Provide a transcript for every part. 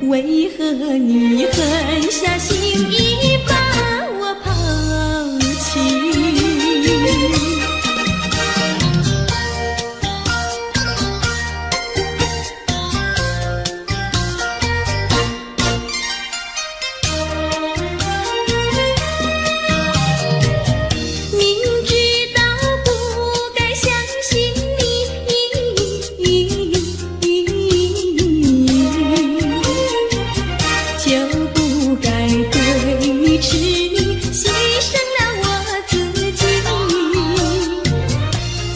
为何你狠下心意把我抛弃？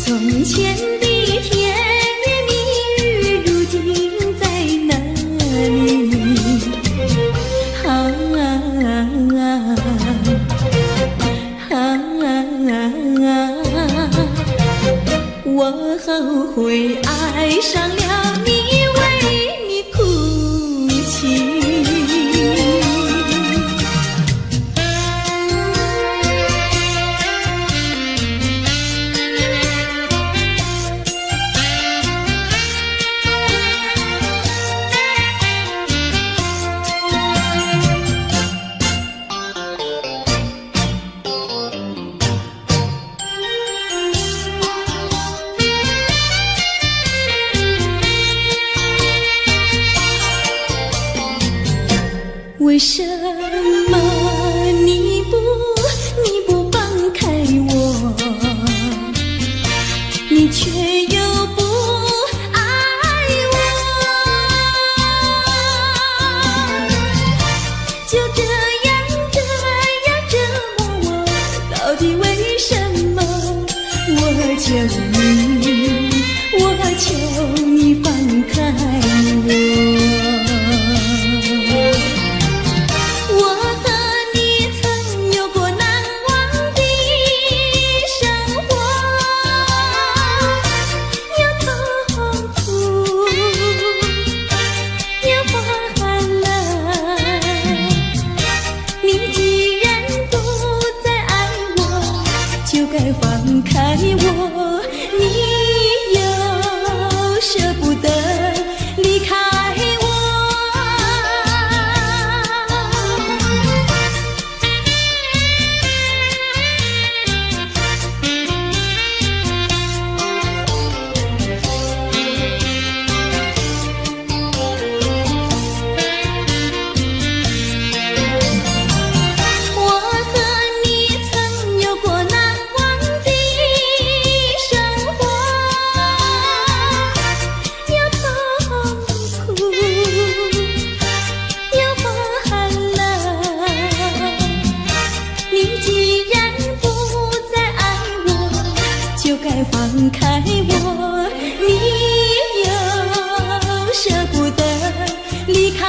从前的甜言蜜语，如今在哪里？我后悔爱上了你，为你哭泣。为什么你不放开我？你却又不爱我，就这样折磨我，到底为什么？我求你放开我。放开我，你又舍不得离开我。放开我，你又舍不得离开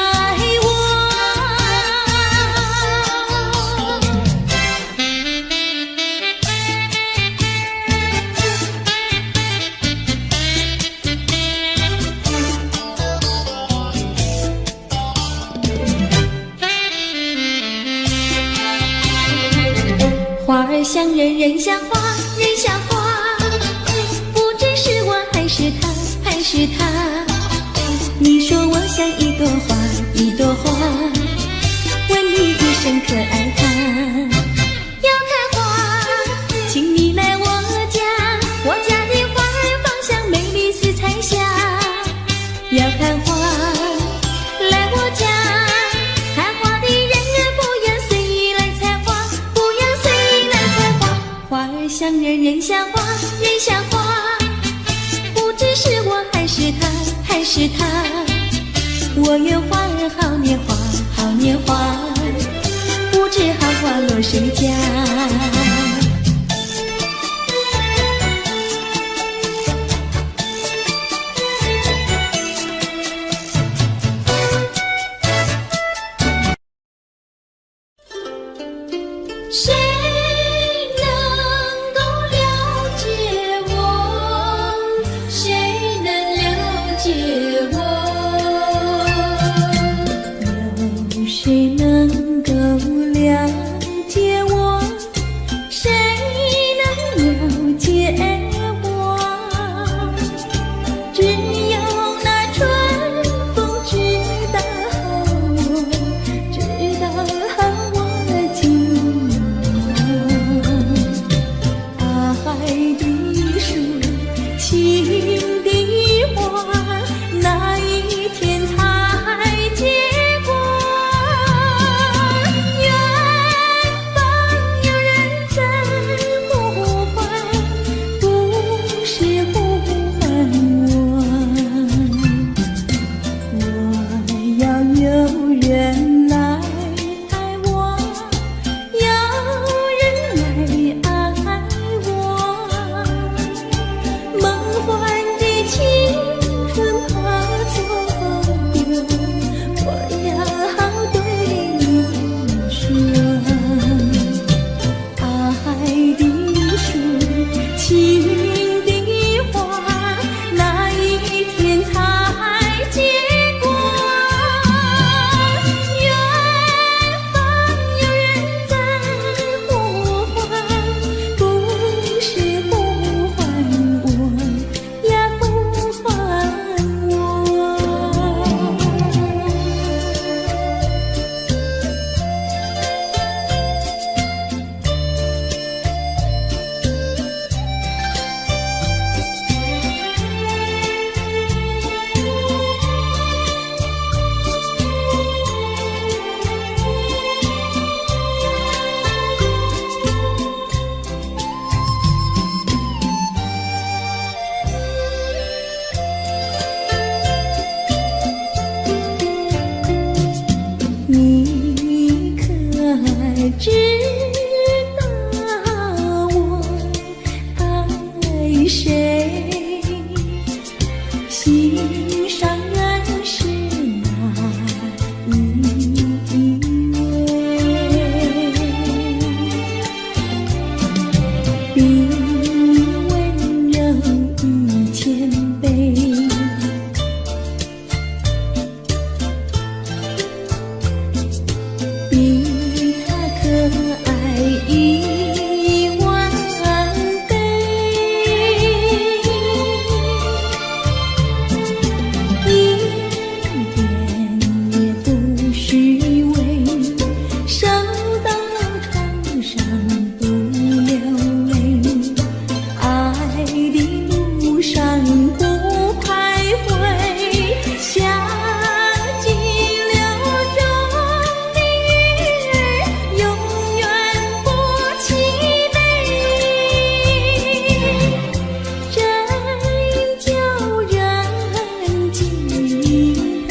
我。花儿像人，人像花，人像花。是他，你说我像一朵花，一朵花，问你一声可爱它。要看花，请你来我家，我家的花儿芳香美丽似彩霞。要看花，来我家，看花的人不要随意来采花，不要随意来采花。花儿像人，人像花，人像花。是我还是他，我愿花儿好年华，好年华，不知谁？心上人是哪一位？比你温柔与谦卑，比他可爱10000倍，一点也不虚伪，守到床上不流泪，爱的路上不徘徊，像激流中的鱼儿，永远不气馁，真叫人敬佩。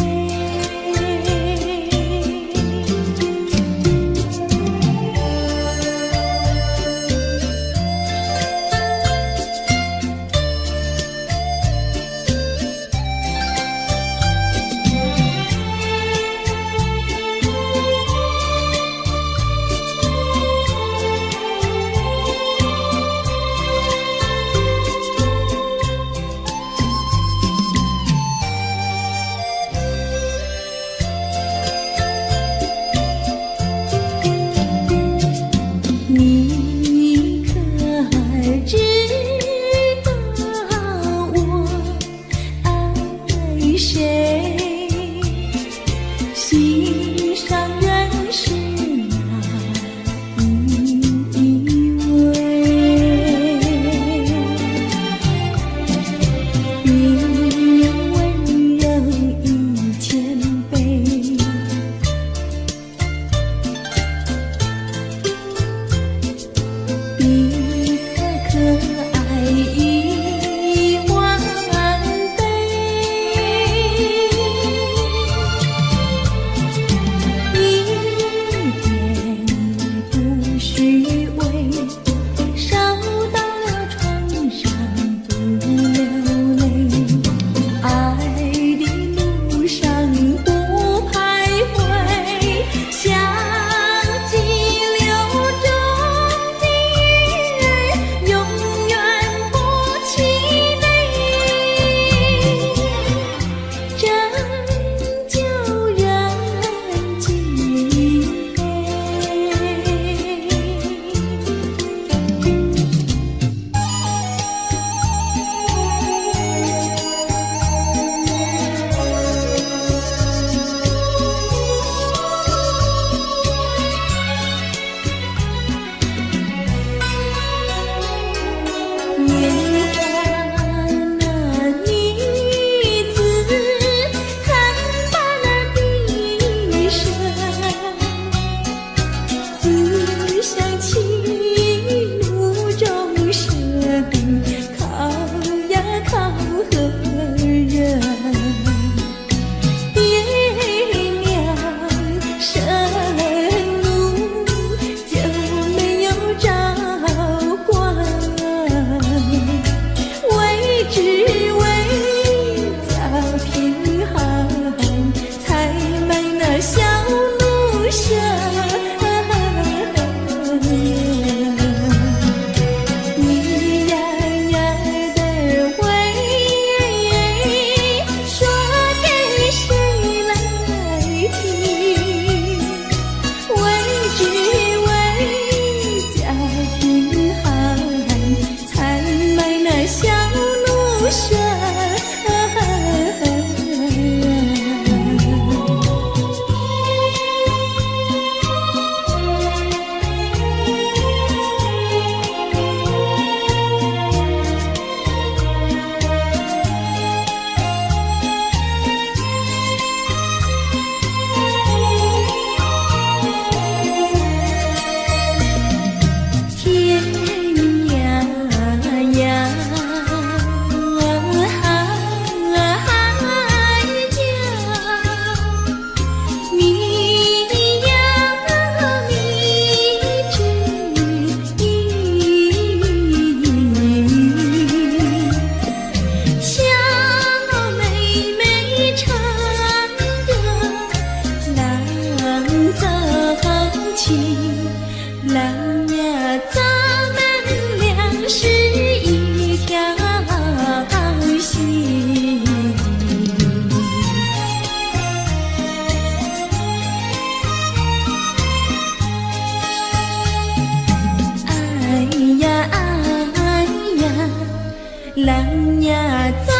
郎呀，咱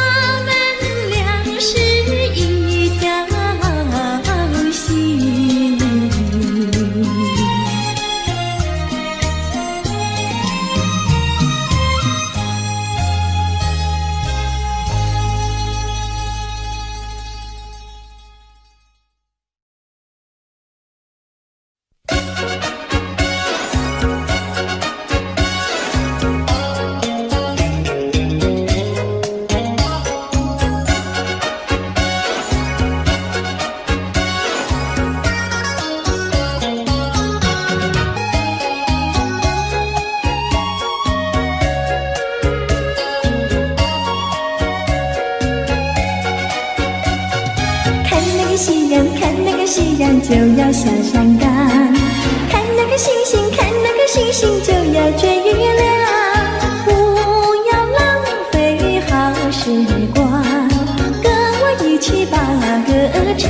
们俩是一条心。夕阳就要下山岗，看那个星星，看那个星星就要追月亮。不要浪费好时光，跟我一起把歌唱。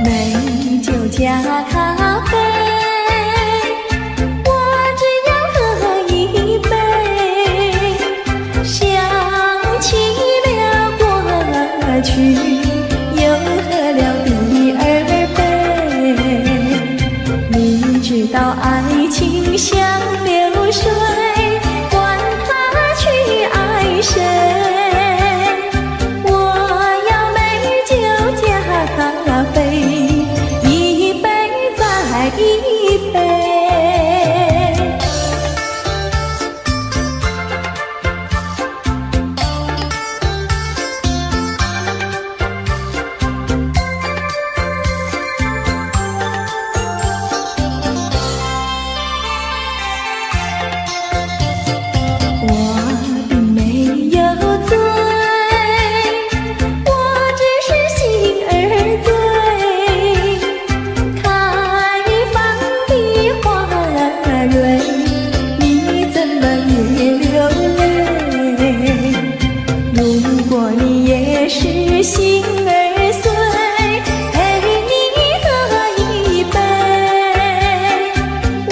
美酒加咖啡，去又喝了第二杯，你知道爱情像流水，管他去爱谁，我要美酒加咖啡，一杯再一杯。是心儿碎，陪你喝一杯，我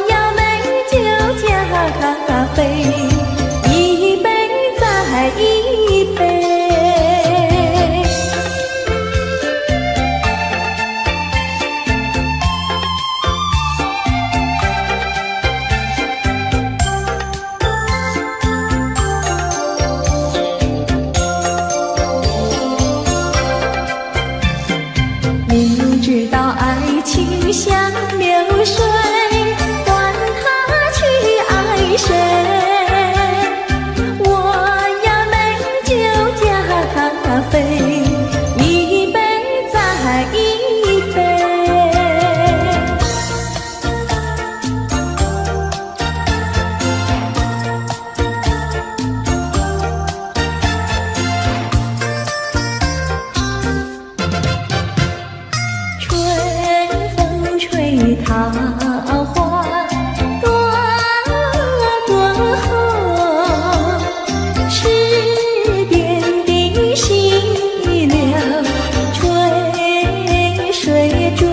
要美酒加咖啡，一杯再一杯。你知道爱情像流水，管他去爱谁，我要美酒加咖啡，一杯再一杯。桃花朵朵红，池边的溪流垂水中，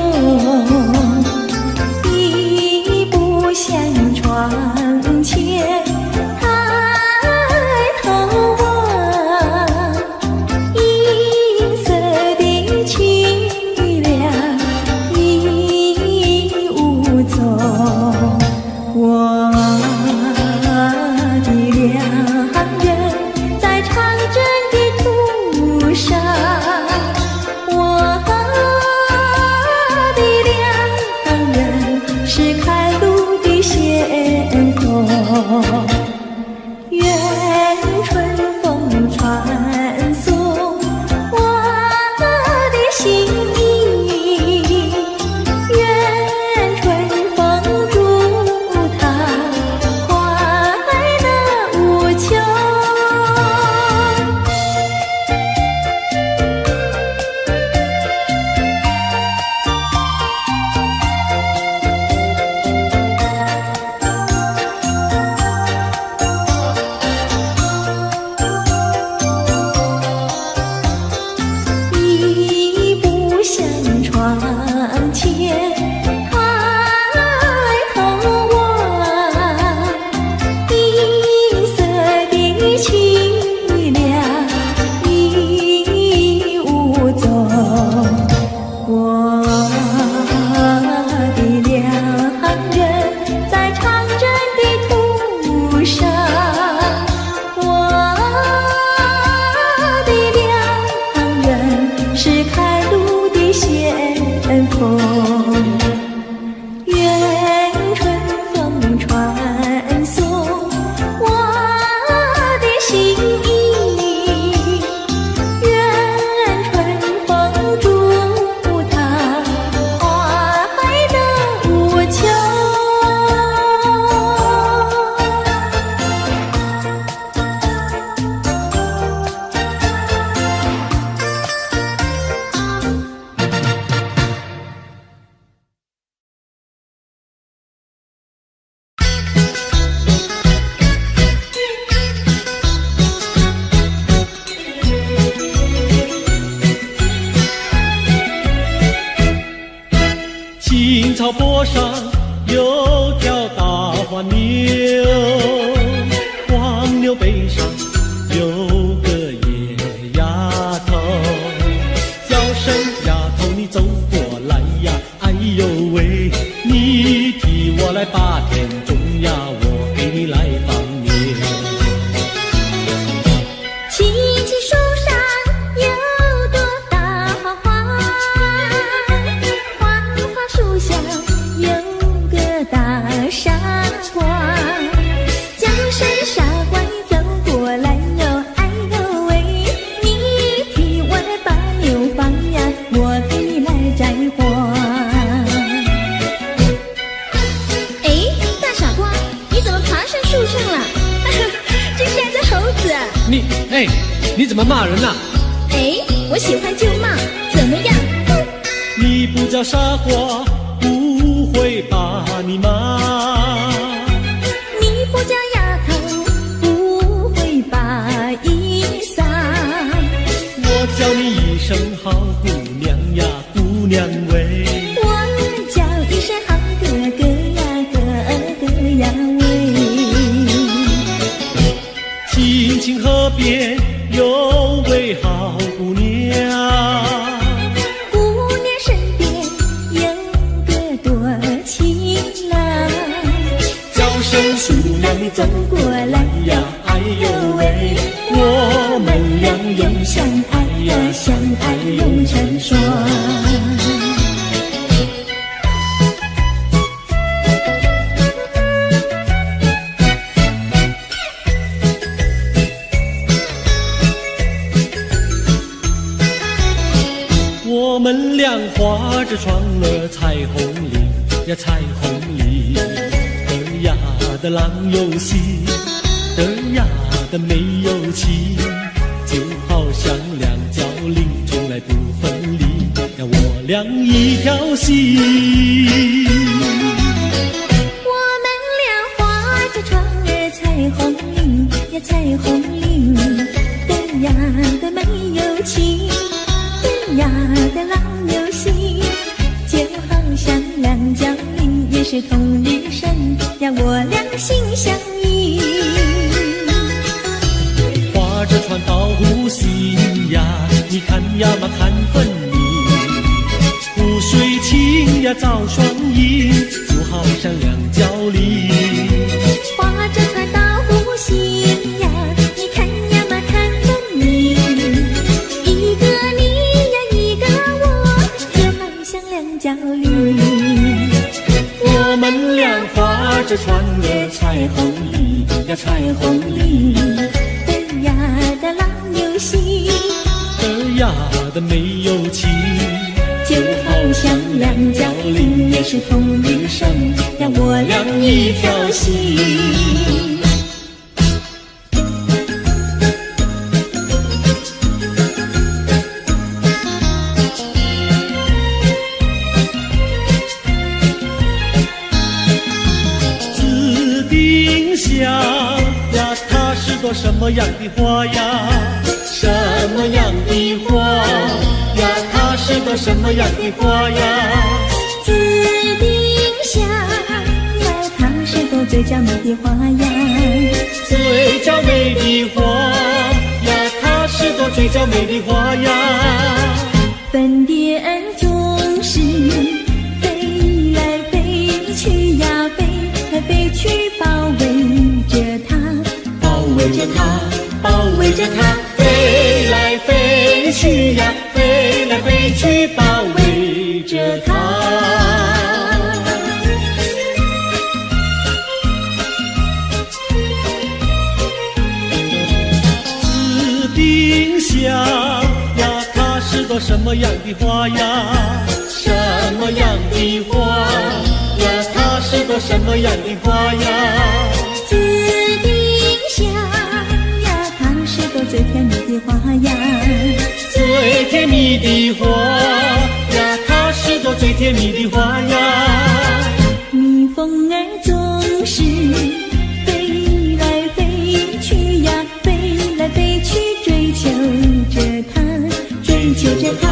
一步向窗前抬头望，银色的清凉先锋，愿春风传送我的心意，愿春风祝它花海的无穷。青草坡上有条大黄牛，黄牛背上有个野丫头，叫声丫头你走过来呀，哎呦喂，你替我来把田种呀，我给你来放牛。青青树上有朵大花花，花花树下有个大傻瓜，叫声傻瓜你走过来哟，哎呦喂，你替我来把牛放呀，我给你来摘花。哎，大傻瓜，你怎么爬上树上了？这是只猴子。你怎么骂人呐？哎，我喜欢就骂，怎么样？哼！你不叫傻瓜，不会把你骂。你不叫丫头，不会把衣撒。我叫你一声好姑娘呀，姑娘喂。我叫一声好哥哥呀，哥哥呀喂。青青河边有位好姑娘，姑娘身边有个多情郎，叫声姑娘你走过来呀，哎呦喂，我们俩永相爱呀，相爱永成双。我们俩划着船儿彩虹岭呀，彩虹岭，儿呀的郎有心，儿呀的没有情，就好像两角铃，从来不分离呀，我俩一条心。我们俩划着船儿彩虹岭呀，彩虹岭，儿呀的没有情，儿呀的郎有心，就好像两角铃，也是同日生呀，我俩心相依。划着船到湖心呀，你看呀嘛看分明，湖水清呀照双影，就好像两角铃。划着船到湖心呀，你看呀嘛看分明，一个你呀一个我，就好像两角铃。我们俩划着船儿彩虹里呀，彩虹里，儿呀的郎有心，儿呀的没有情，就好像两角铃，也是同日生，让我俩一条心。紫丁香呀，它是朵什么样的花呀？什么样的花呀？它是朵什么样的花呀？紫丁香呀，它是朵最娇美的花呀。最娇美的花呀，它是朵最娇美的花呀。粉蝶儿总是飞来飞去呀，飞来飞去包围着它，包围着它，包围着它，飞来飞去呀，飞来飞去包围着它。紫丁香呀，它是朵什么样的花呀？什么样的花呀？它是朵什么样的花呀？紫丁香呀，它是朵最甜蜜的花呀。最甜蜜的花呀，它是朵最甜蜜的花呀。蜜蜂儿总是飞来飞去呀，飞来飞去追求着它，追求着它，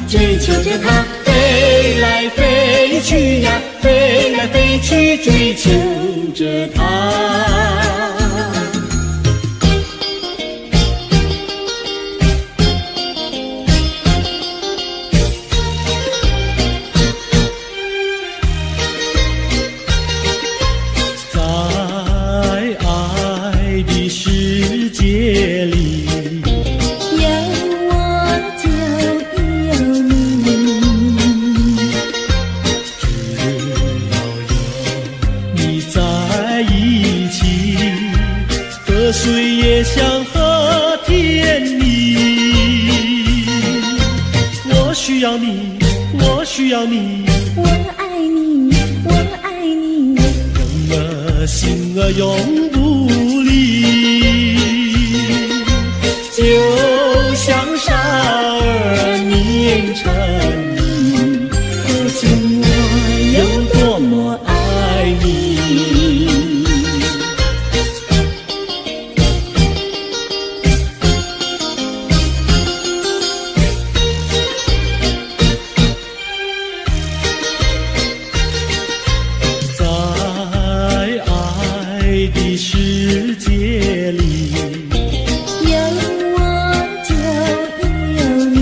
追求着它。飞来飞去呀，飞来飞去追求着它。水也香和甜蜜，我需要你，我需要你，我爱你，我爱你，永儿心儿永不离，就像傻儿年成你，可见我有多么爱你。世界里有我就有你，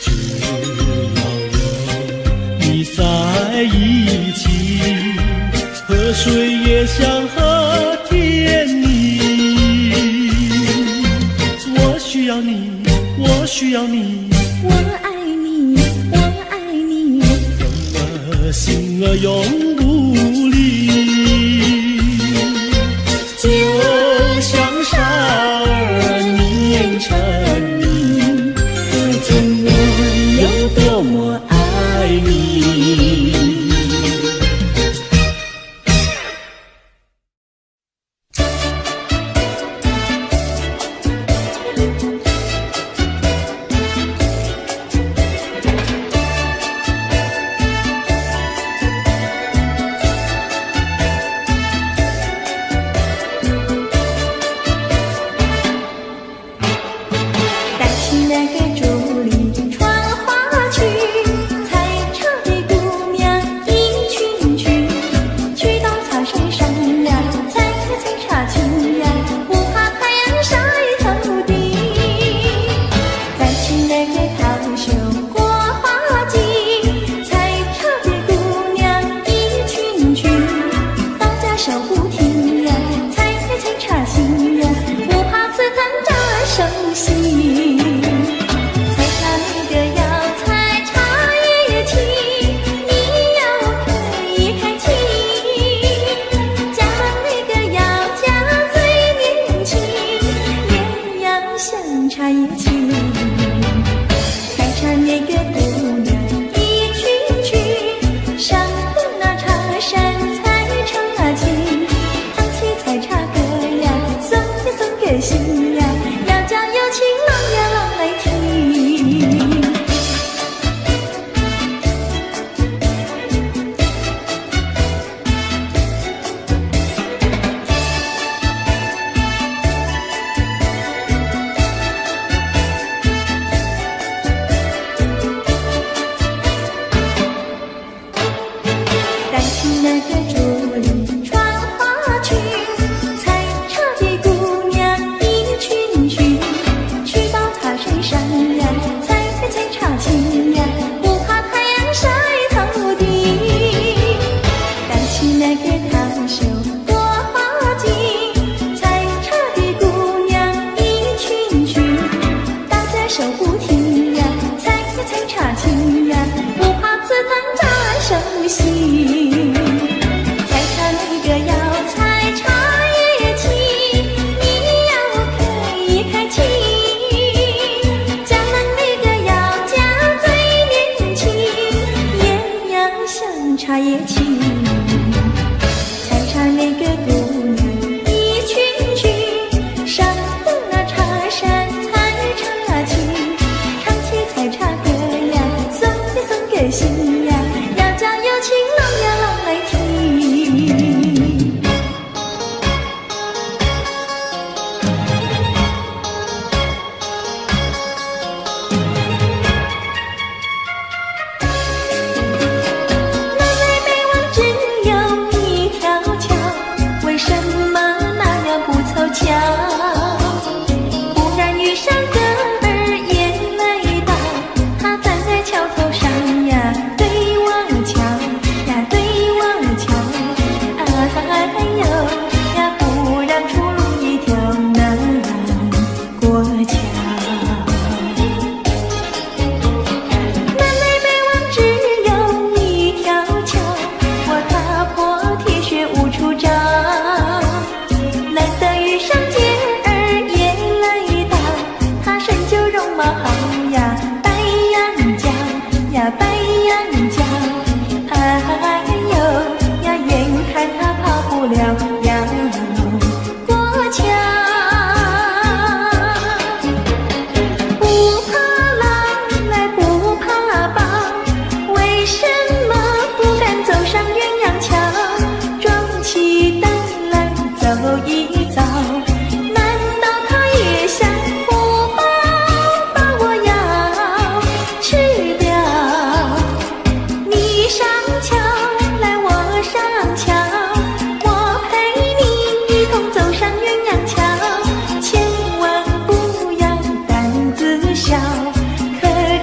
只要有你在一起，河水也香和甜蜜。我需要你，我需要你，我爱你，我爱你，永儿心儿永不离。就像傻儿年成你，可见我有多么爱你。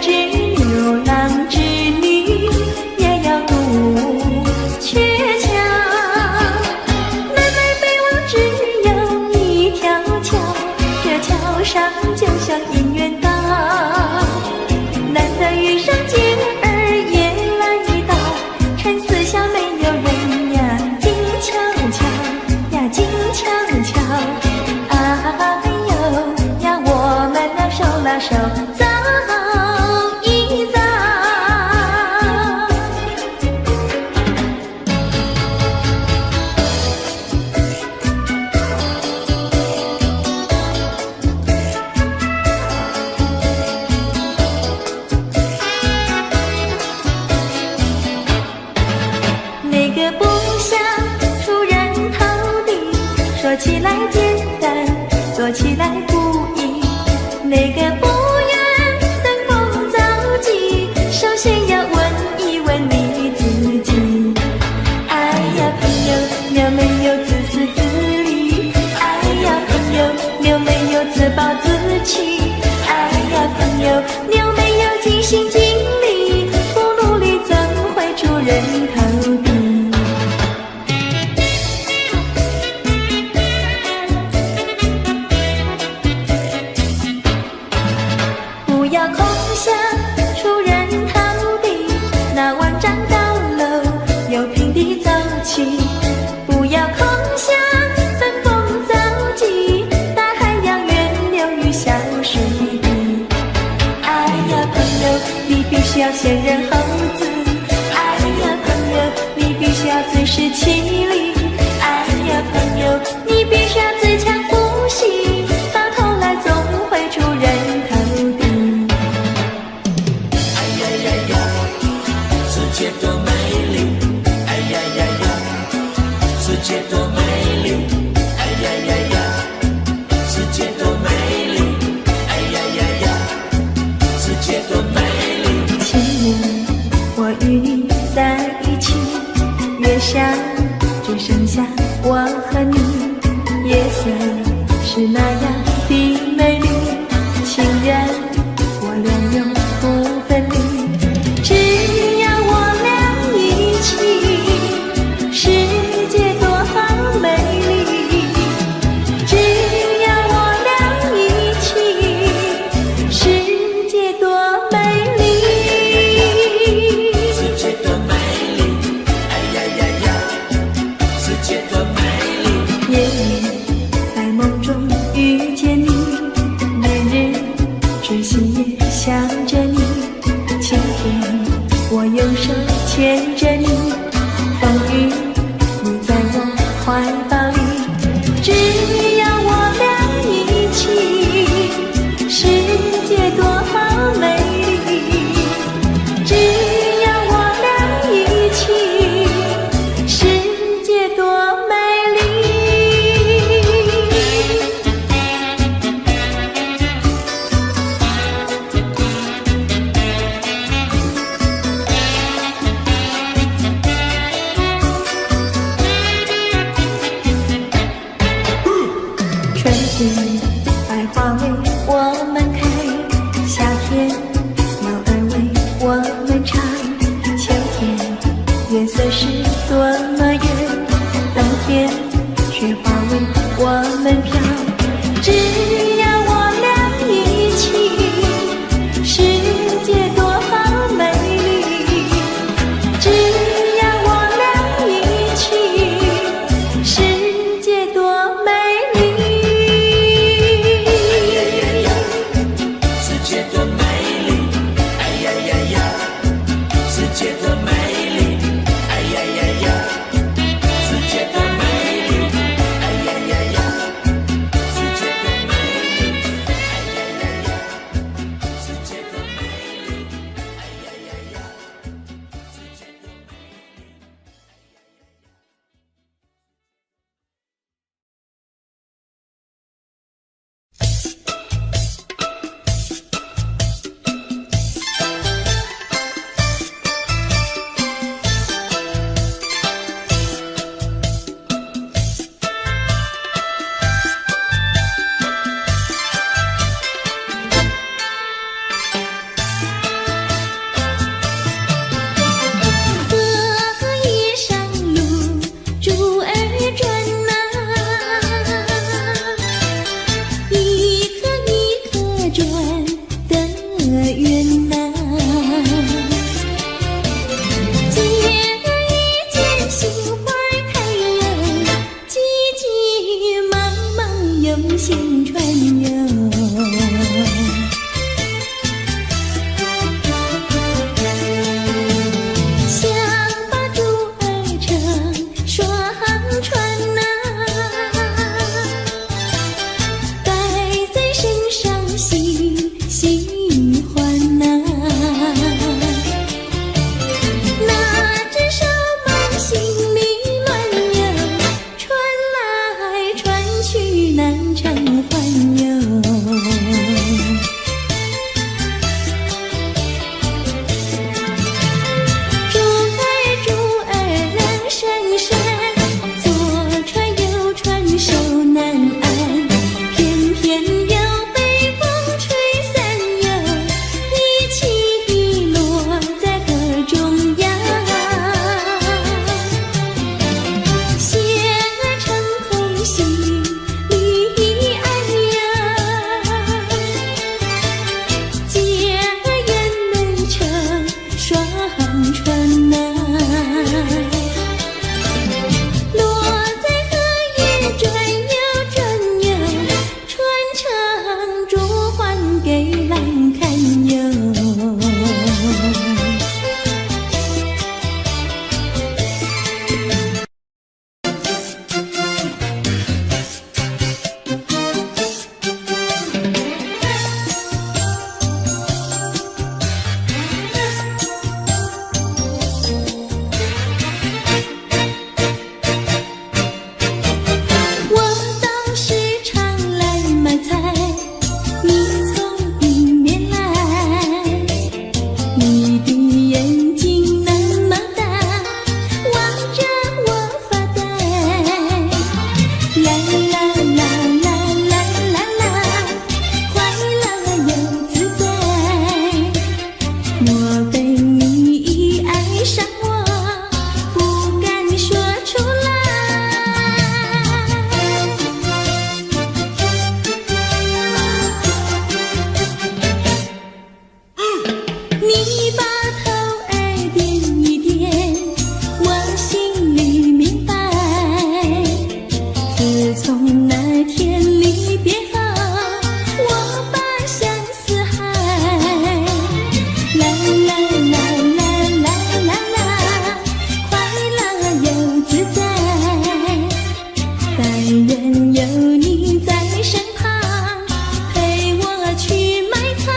只牛郎织女也要渡鹊桥。南来北往只有一条桥，这桥上就像姻缘岛。难得遇上姐儿也来到，趁四下没有人呀，静悄悄呀，静悄悄。哎呦呀，我们那手拉手走一走。哪个不想出人头地？说起来简单，做起来不易。哪个不愿登峰造极？首先要问一问你自己。哎呀，朋友，你有没有自私自利？哎呀，朋友，你有没有自暴自弃？哎呀，朋友，你有没有尽心尽力？不努力怎会出人头地？不要空想出人头地，那万丈高楼由平地走起。不要空想登峰造极，大海洋源流于小水滴。哎呀，朋友，你必须要先人后子。哎呀，朋友，你必须要自食其力。哎呀，朋友，你必须要自强不息，到头来总会出人头地。世界多美丽，哎呀呀呀！世界多美丽，哎呀呀呀！世界多美丽，哎呀呀呀！世界多美丽。情人，我与你在一起，月下只剩下我和你，夜色是那样的美丽。情人，我俩永不分离，只要我俩一起，世界多美丽。只要我俩一起，世界多美丽。世界多美丽，哎呀呀呀！世界多美丽。夜里在梦中遇见你，每日痴心也想着你。晴天我用手牵着你，风雨你在我怀抱里。只要我俩一起，世界多美丽。只要我俩一起，世界多美丽。缘呐。结了一件新花开哟，急急忙忙又先传哟。想把珠儿成双串呐，戴在身上喜喜欢呐。拿着手忙心里乱哟，传来传去难偿还哟。珠儿两闪闪，左传右传手难安，偏偏又被风吹散哟，一起落在河中央。鞋儿成空心里安呀，结儿也能成双串呐。落在河也转悠转悠，传承珠还给郎看哟。我到市场来买菜，你从里面来。你的眼睛那么大，望着我发呆。啦啦啦啦啦啦啦，快乐又自在。莫非你爱上我，不敢说出来？你把头儿点一点，我心里明白。自从那天离别后，我把相思害。啦啦啦啦啦啦啦，快乐又自在。但愿有你在身旁，陪我去买菜。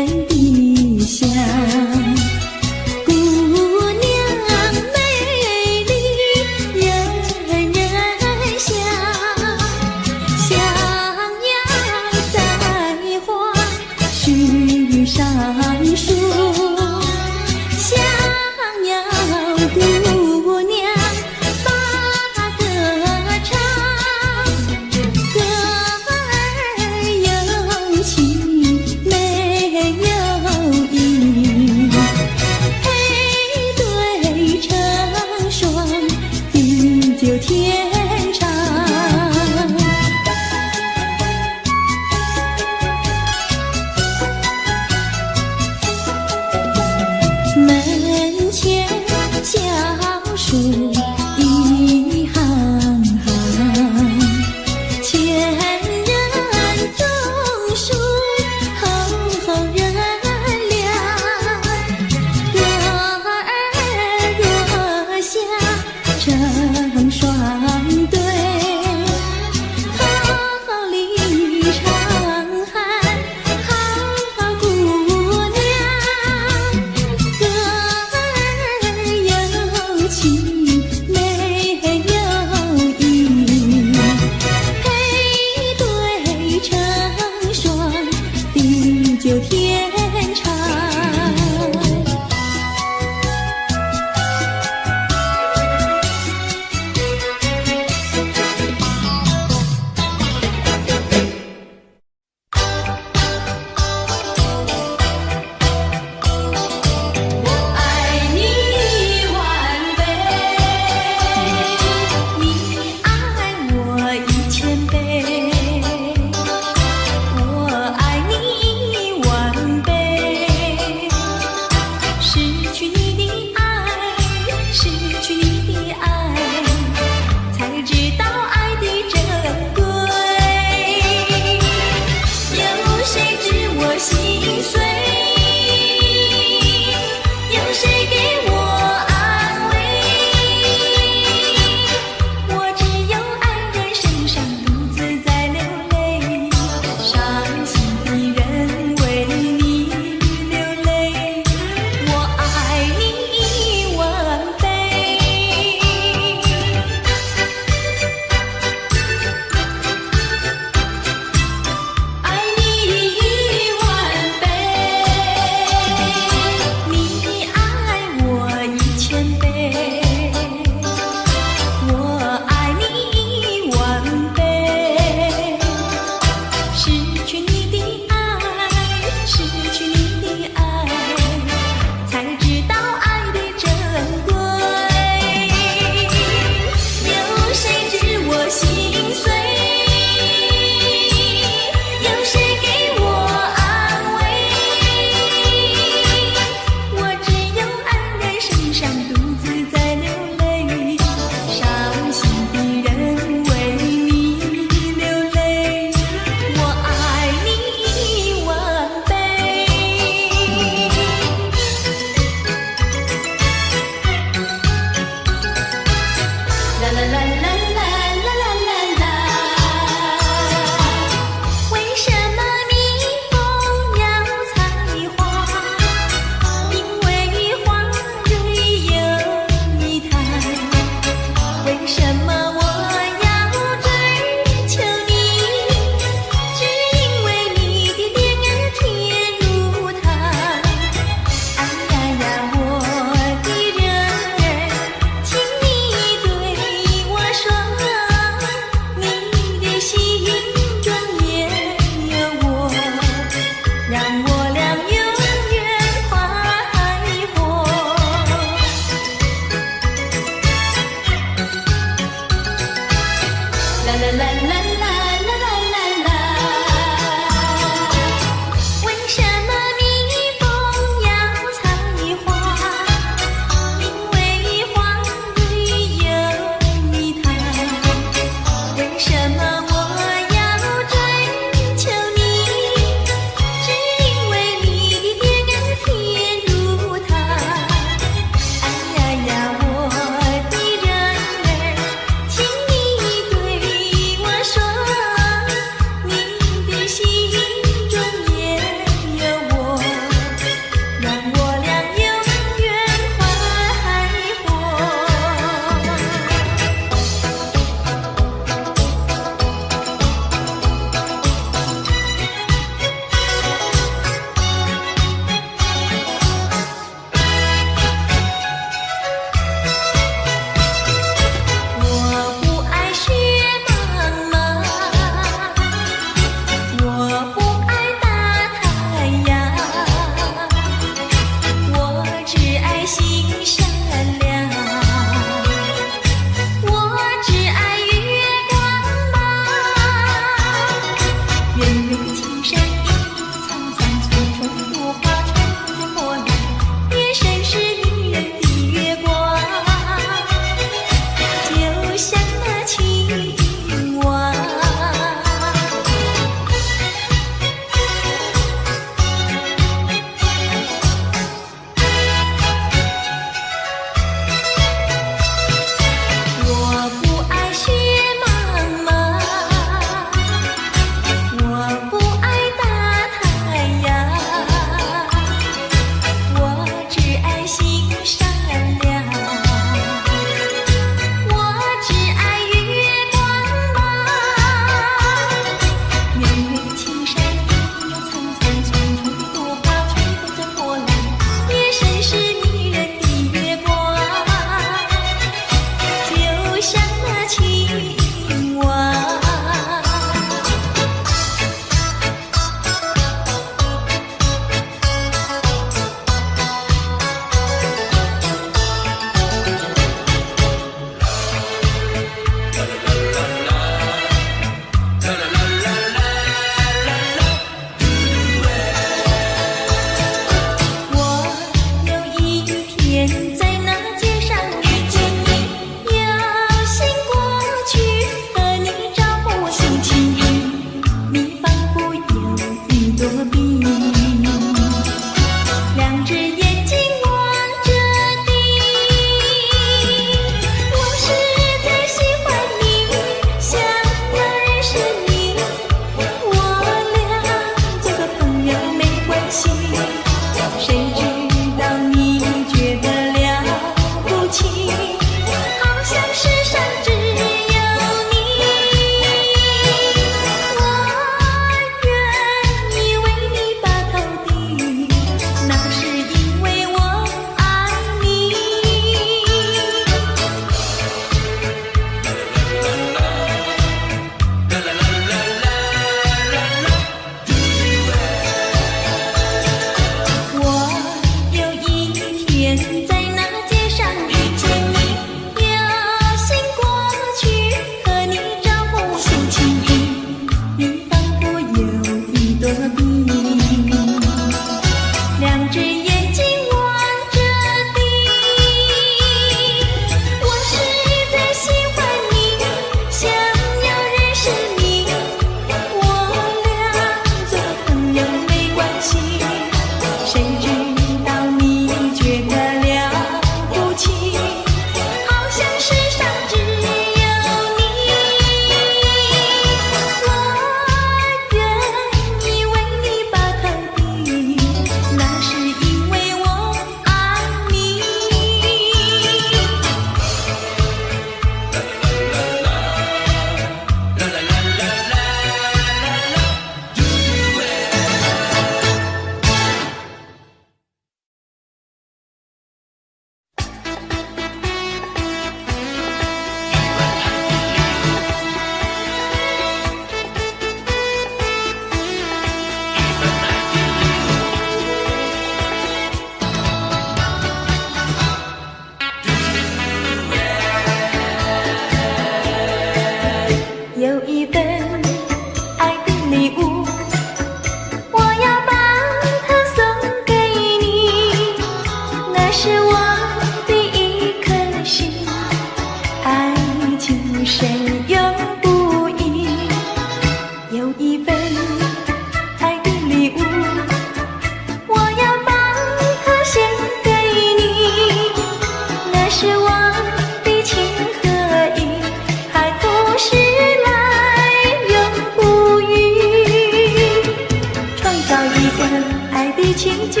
情景，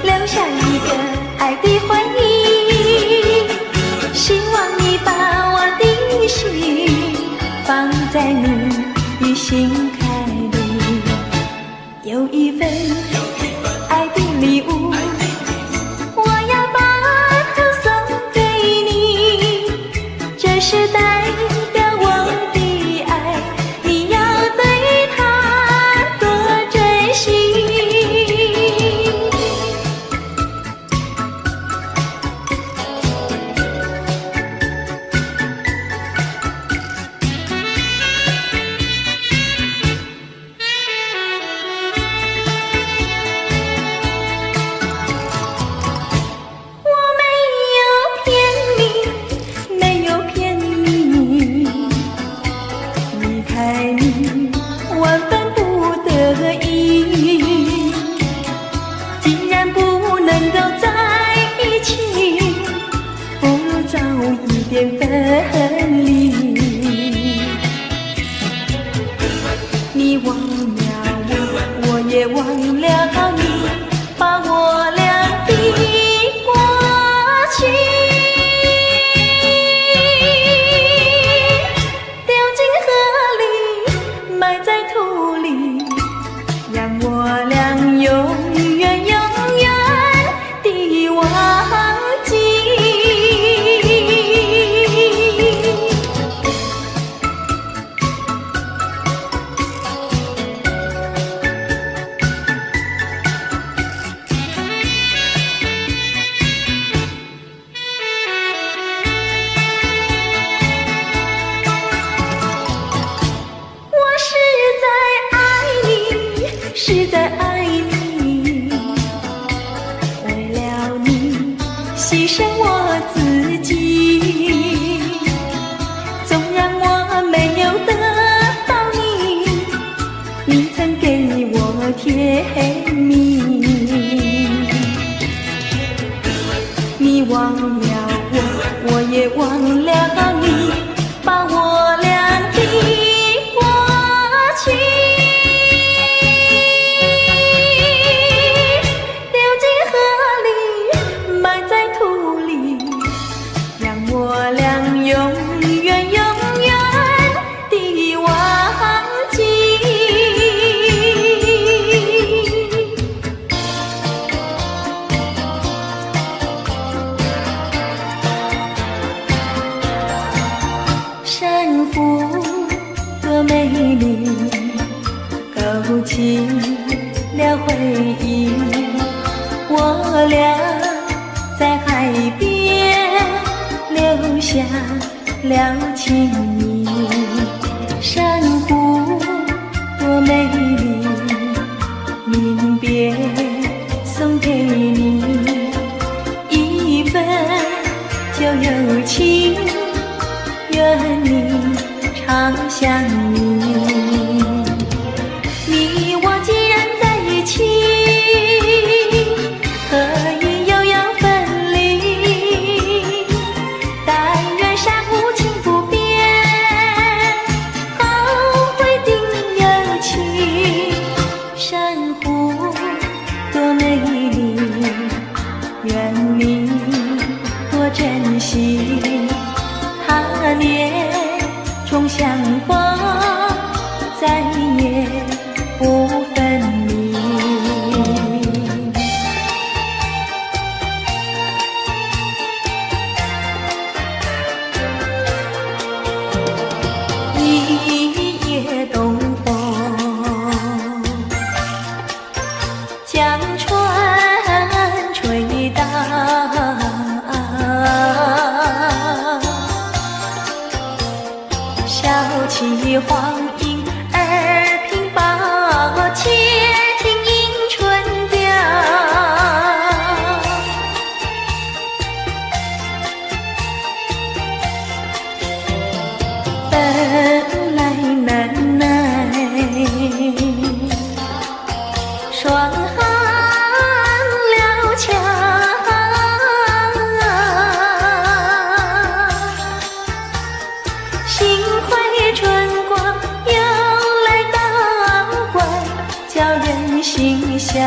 留下一个爱的回忆。希望你把我的心放在你的心坎里，有一份爱的礼物，我要把它送给你，这是代表我的爱，你要对它多珍惜。分离，你忘了我，我也忘了你，把我俩的过去丢进河里，埋在土里，让我俩永远永远地忘记。是在爱你，为了你牺牲我自己。纵然我没有得到你，你曾给我甜蜜。你忘了我，我也忘了你，把我俩的过去我俩永远永远地忘记。山湖多美丽，勾起了回忆。我俩在海边留下了情谊，珊瑚多美丽，临别送给你一份旧友情，愿你常相依。你我既然在一起，何以又要分离？但愿山无情不变，下。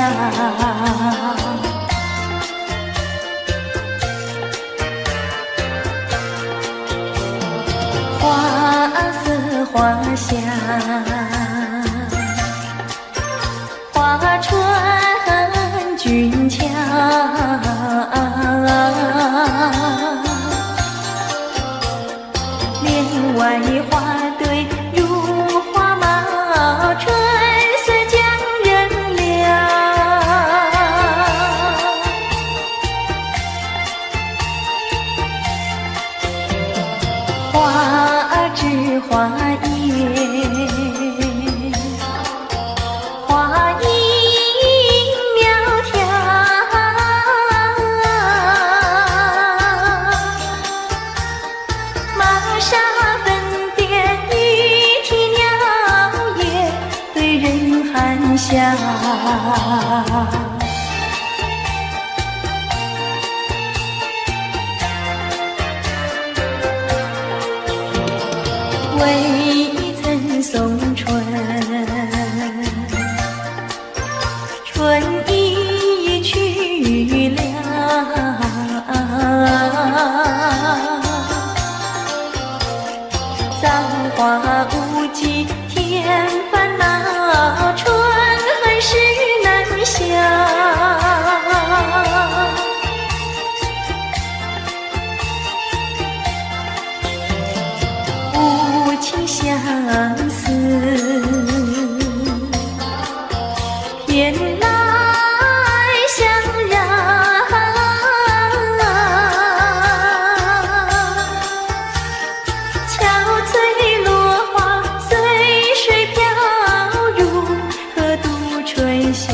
花色花香，花穿俊俏，帘外花对如花帽，春色将人撩。花枝花叶，花影苗条，玛莎粉点玉啼鸟也对人含笑。未曾送春，春已去了。造化无极添烦恼，春恨事难消。情相思，偏来相让。憔悴落花随水飘入河渡春宵。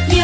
有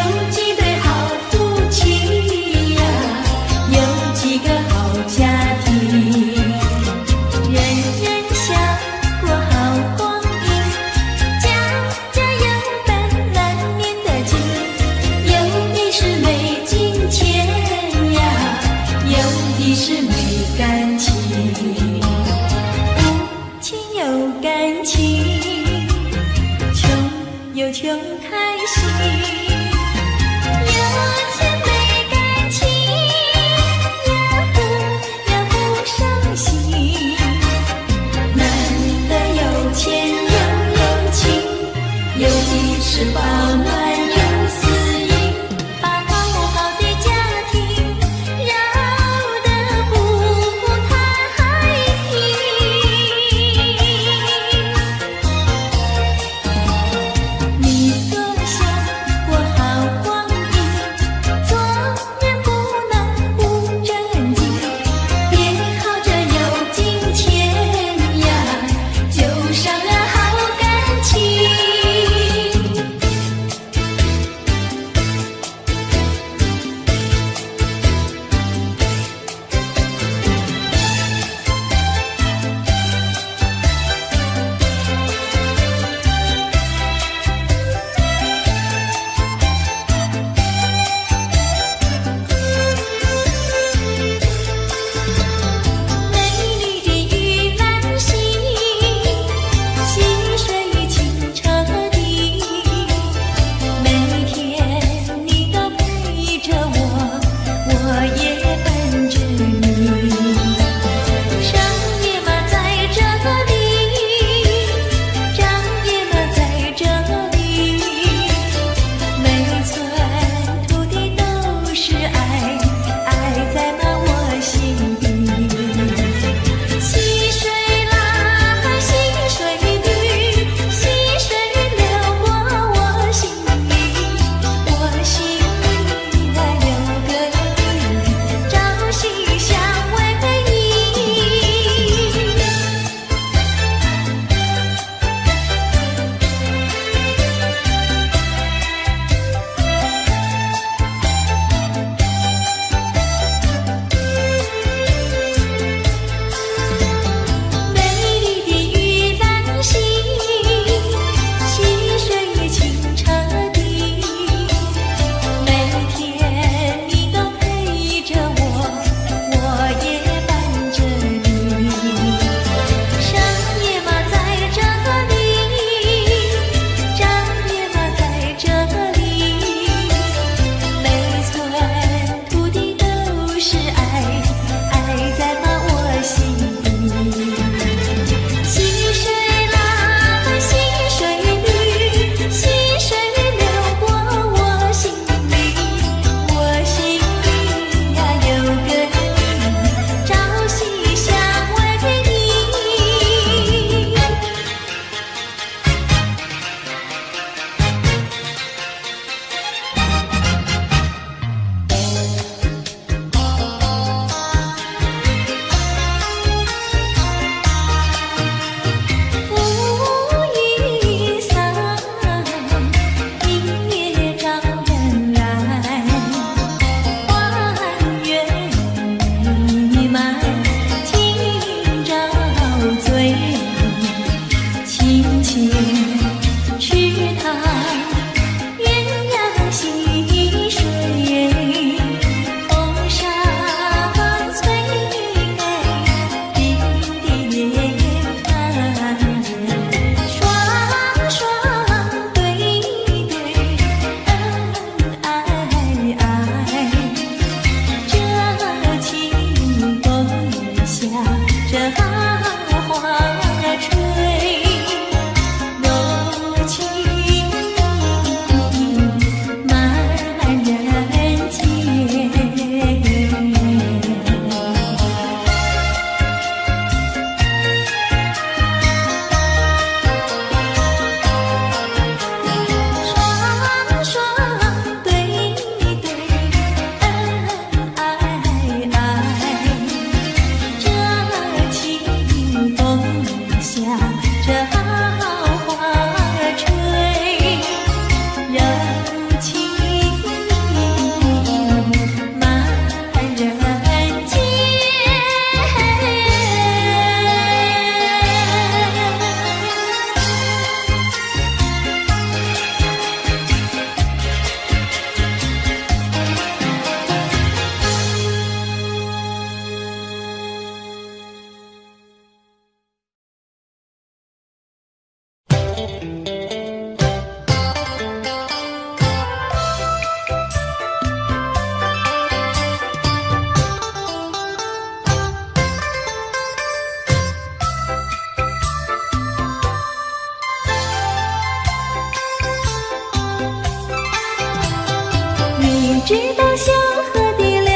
你知道小河的流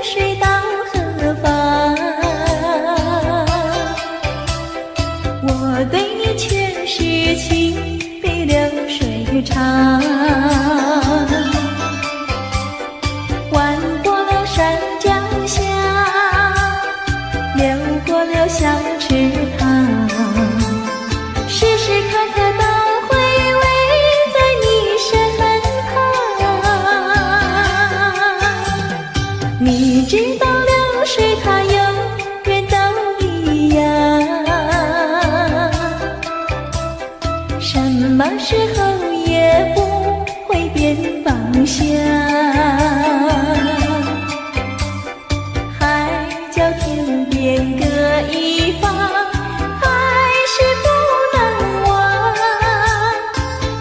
水到何方？我对你却是情比流水长。弯过了山脚下，流过了小池塘，时时刻刻都回味在你身旁。你知道流水它永远都一样，什么时候也不会变方向。海角天边各一方，还是不能忘。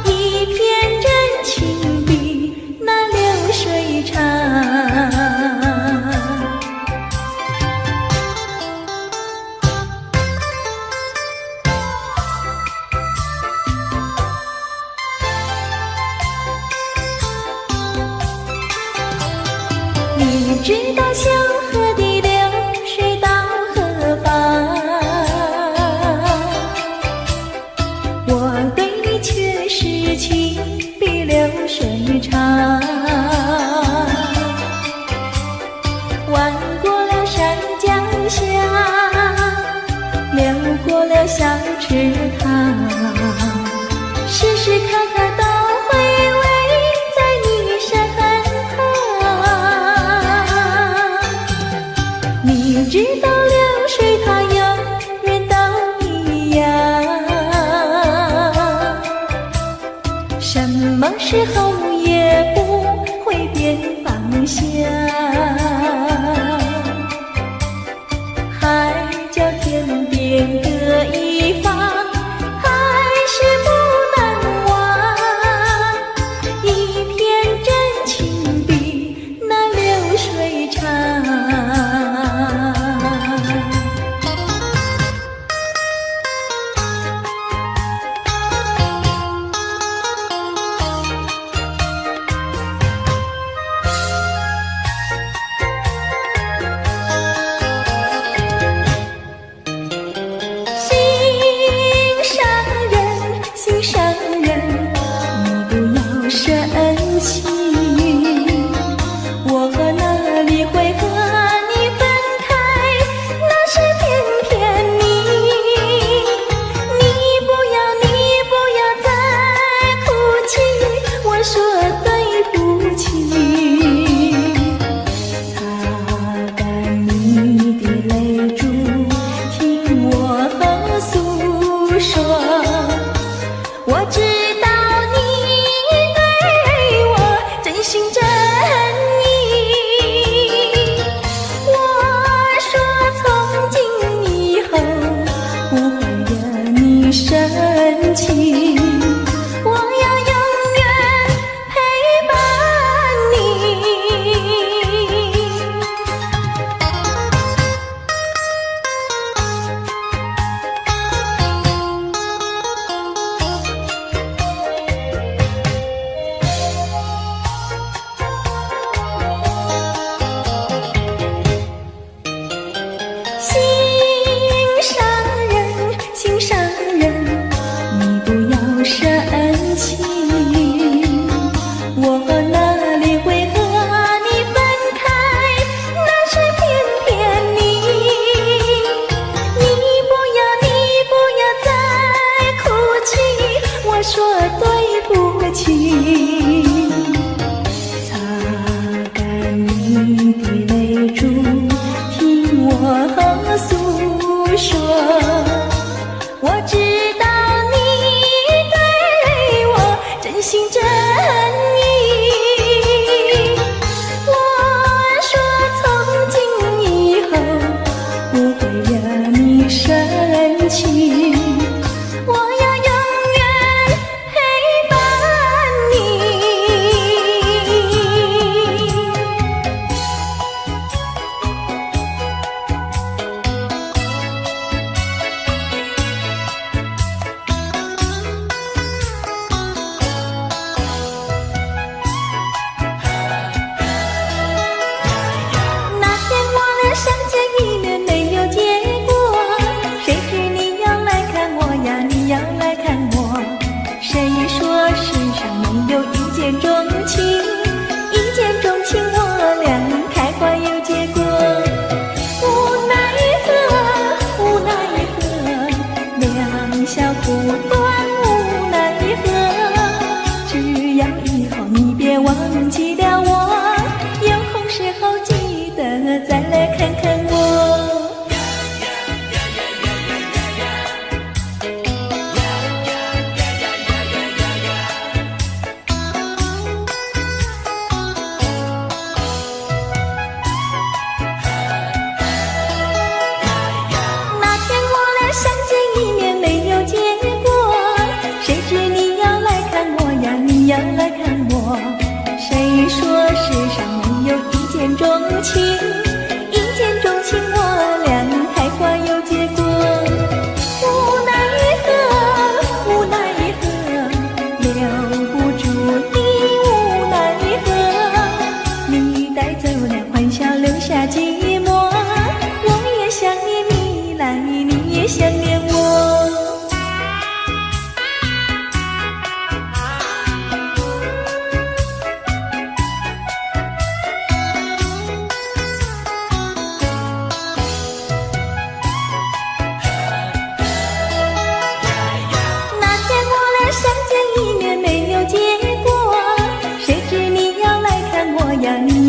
一片真情比那流水长。你知道小河的流水到何方？我对你却是情比流水长。弯过了山脚下，流过了小池塘，时时刻刻都回味在你身旁。你知道流水它永远都一样，什么时候也不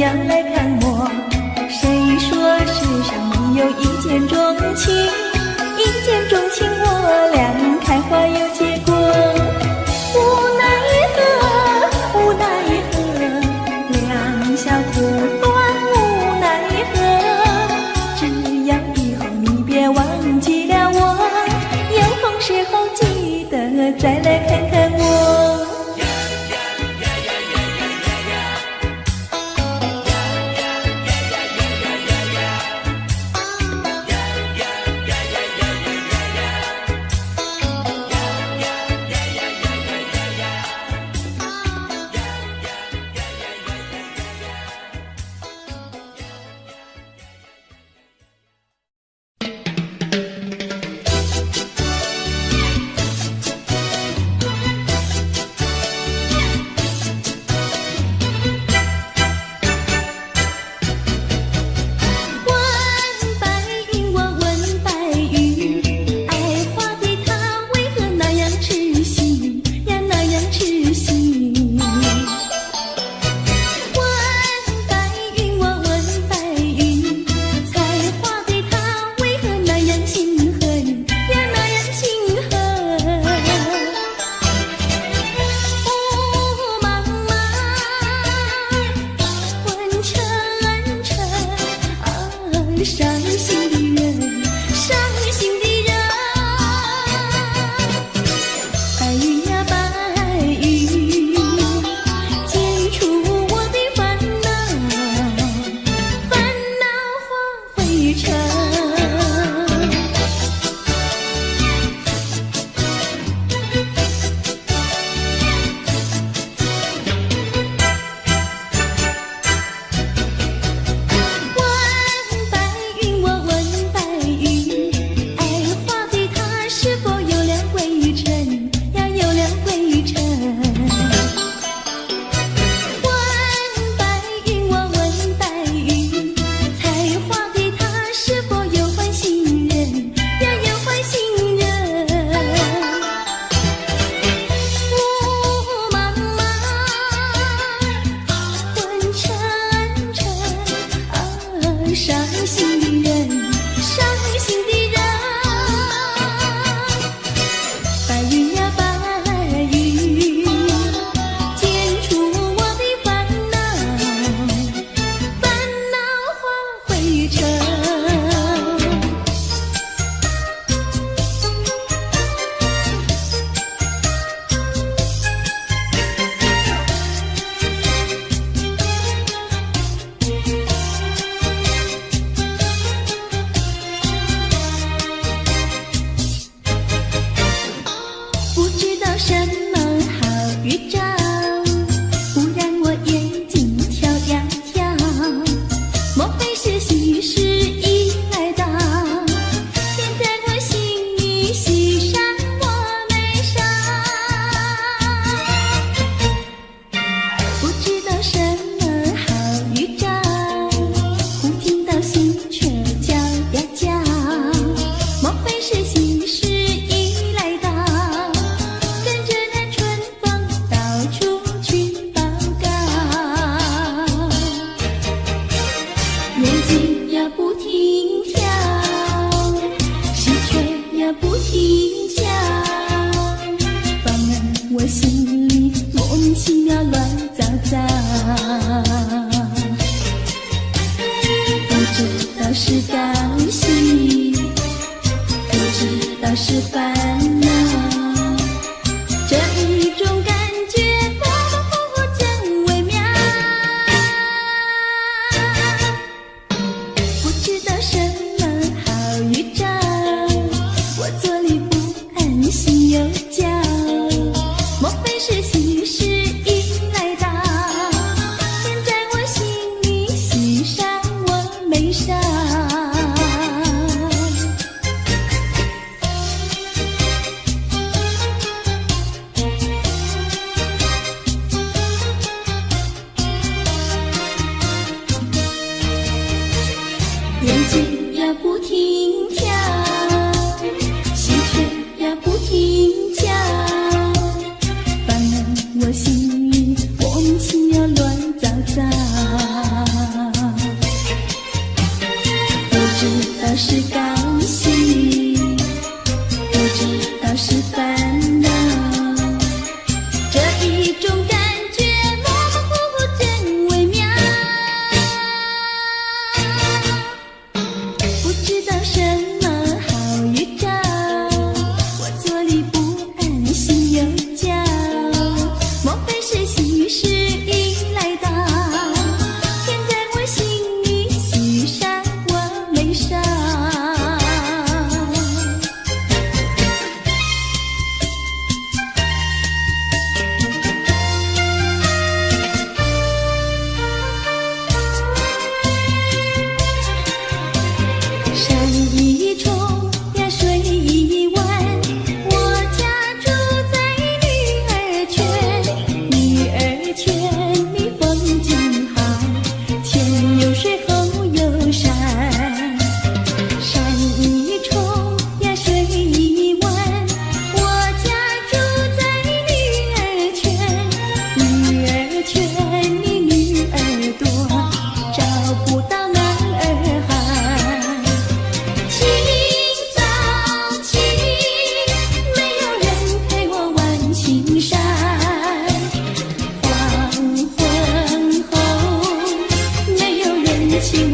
亮来看我。谁说世上没有一见钟情？一见钟情我俩开花有结果。无奈何，无奈何，两小苦短无奈何。只要以后你别忘记了我，有空时候记得再来看看我。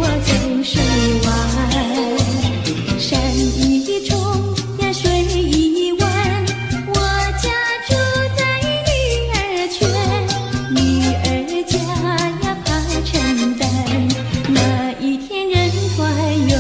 走水湾，山一重呀水一弯，我家住在女儿圈，女儿家呀怕承担，那一天人团圆。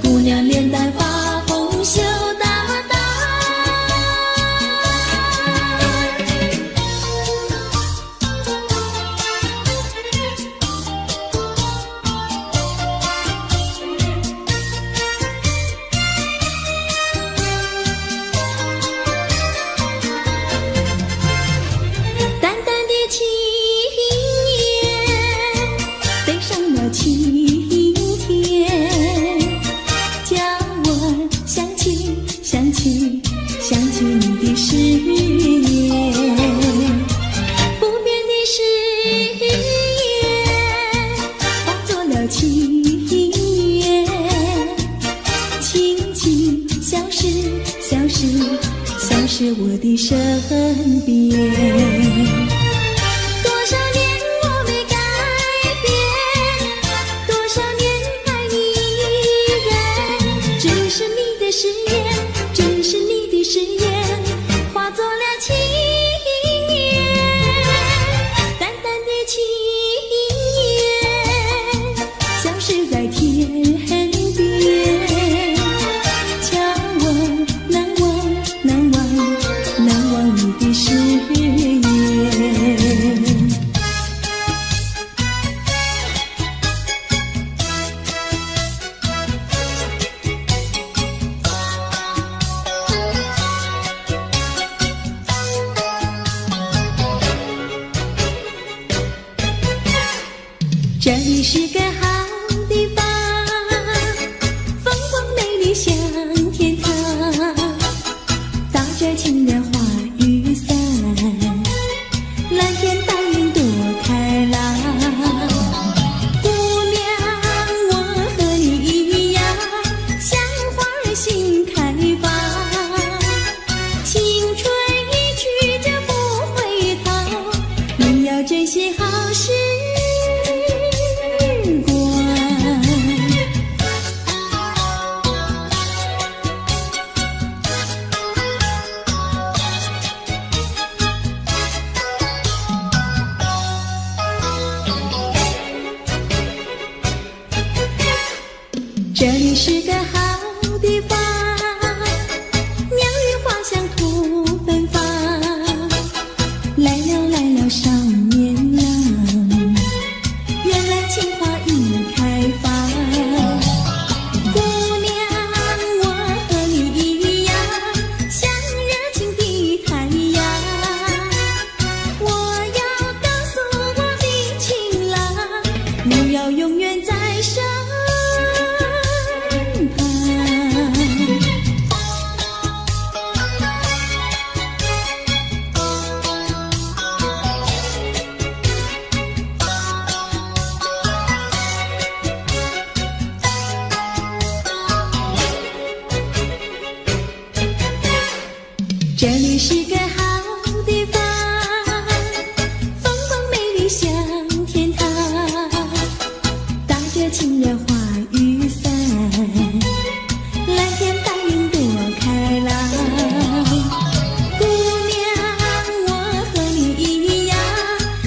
姑娘脸蛋发红羞答答。淡淡的青叶背上了晴天，叫我想起你的誓言，不变的誓言化作了情缘，轻轻消失我的身边。多少年我没改变，多少年爱你依然，只是你的誓言，只是你的誓言，化作了情缘，淡淡的情缘，消失在天边，叫我难忘你的誓言。这里是个好地方，风光美丽像天堂，打着情人花雨伞，蓝天白云多开朗。姑娘，我和你一样，像花儿心开放，青春一去就不回头，你要珍惜好时这里是个好地方，鸟语花香吐芬芳，来了少年郎，原来情花已开放。姑娘，我和你一样，像热情的太阳，我要告诉我的情郎，你要永远在身这里是个好地方，风光美丽像天堂，打着情人花雨伞，蓝天白云多开朗。姑娘，我和你一样，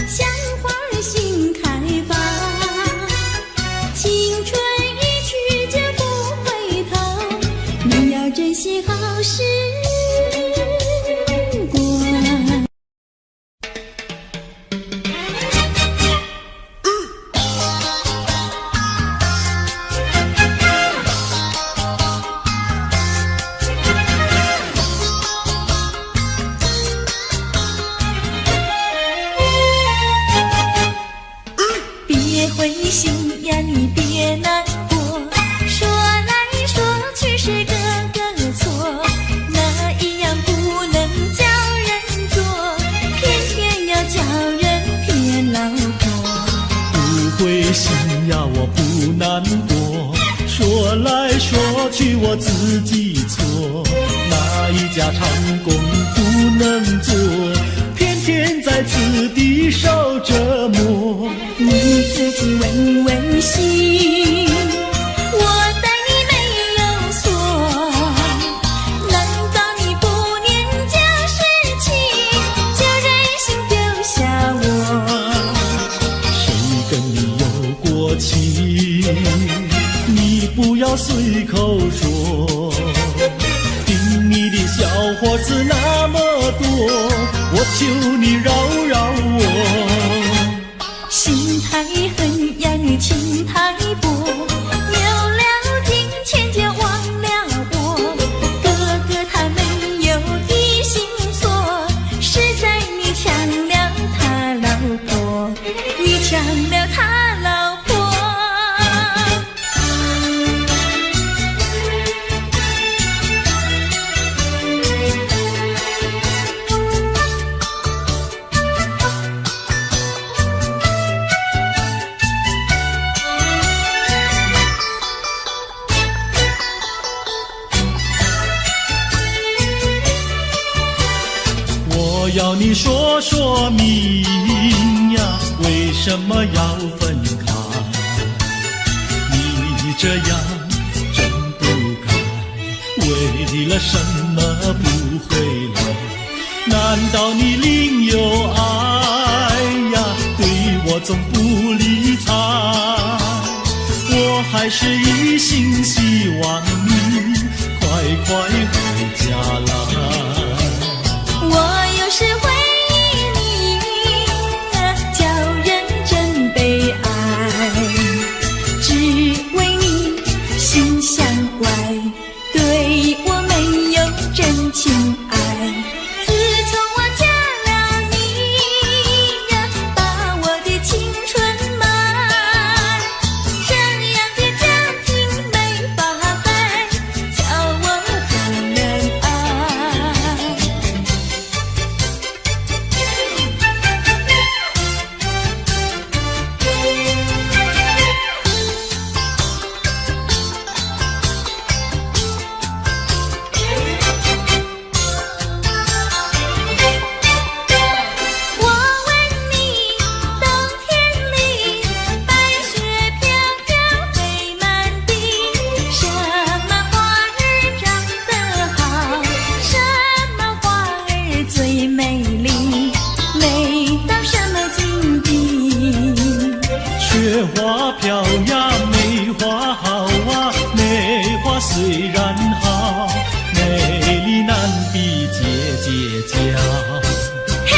像花儿心开放，青春一去就不回头，你要珍惜好时灰心呀，你别难过，说来说去是个个错，那一样不能叫人做，偏偏要叫人骗老婆。不灰心呀，我不难过，说来说去我自己错，哪一家长工不能做，偏偏在此地受折磨。你自己问问心，我待你没有错，难道你不念旧事情，就忍心丢下我？谁跟你有过情，你不要随一口说，听你的小伙子那么多，我求你饶饶我。心太狠呀，你情太薄，有了金钱就忘了我。哥哥他没有的心错，是在你抢了他老婆，你抢了他老婆。我要你说说明呀，为什么要分开？你这样真不该，为了什么不回来？难道你另有爱呀？对我总不理睬，我还是一心希望你快快回家来。我有时回忆你，叫人真悲哀，只为你心向外，对我没有真情爱。自从我嫁了你，把我的青春埋，这样的家庭没法改，叫我怎能爱？我问你，冬天里白雪飘飘飞满地，什么花儿长得好，什么花儿最美丽，美到什么境地？雪花飘呀，梅花好啊，梅花虽然好，美丽难比姐姐娇。嘿，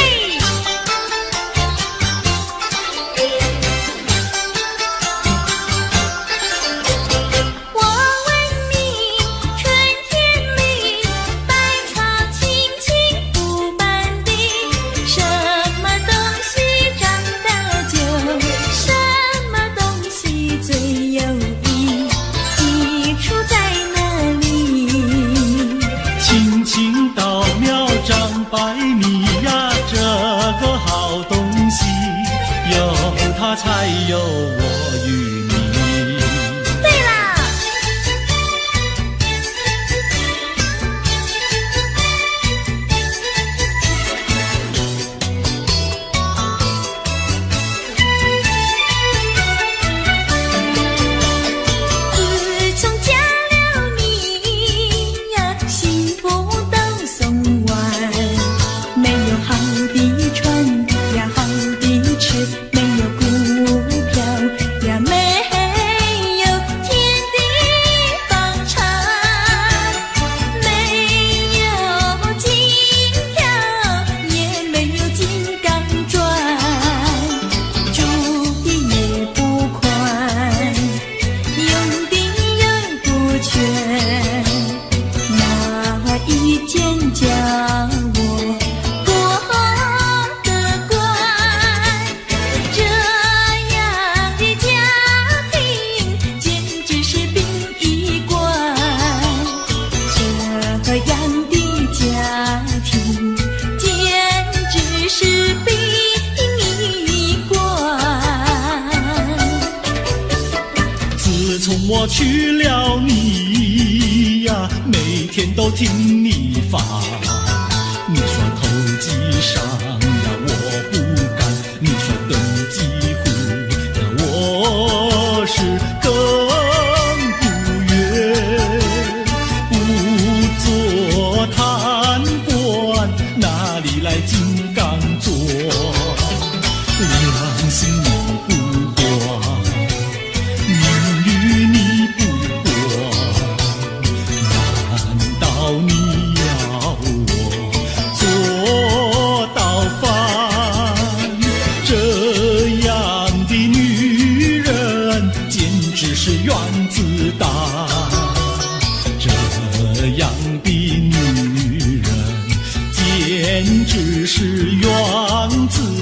我问你，春天里百草青青布满地，什么东西长得久，什么东西最有益，益处在哪里？青青稻苗长百米呀，这个好东西，有它才有我与你。对啦，自从嫁了你呀，幸福都送完，没有好的穿呀，好的吃，没有股票呀，没有天地房产，没有金条，也没有金刚钻，住的也不宽，用的也不全，哪一天叫我过得惯？这样的家庭简直是殡仪馆，这样的家庭简直是殡仪馆。自从我娶了你呀，每天都听你发。你说投机商呀，我不干；你说登记户呀，我是更不愿。不做贪官，哪里来金刚钻？良心你不管，名誉你不管，样的女人，简直是缘字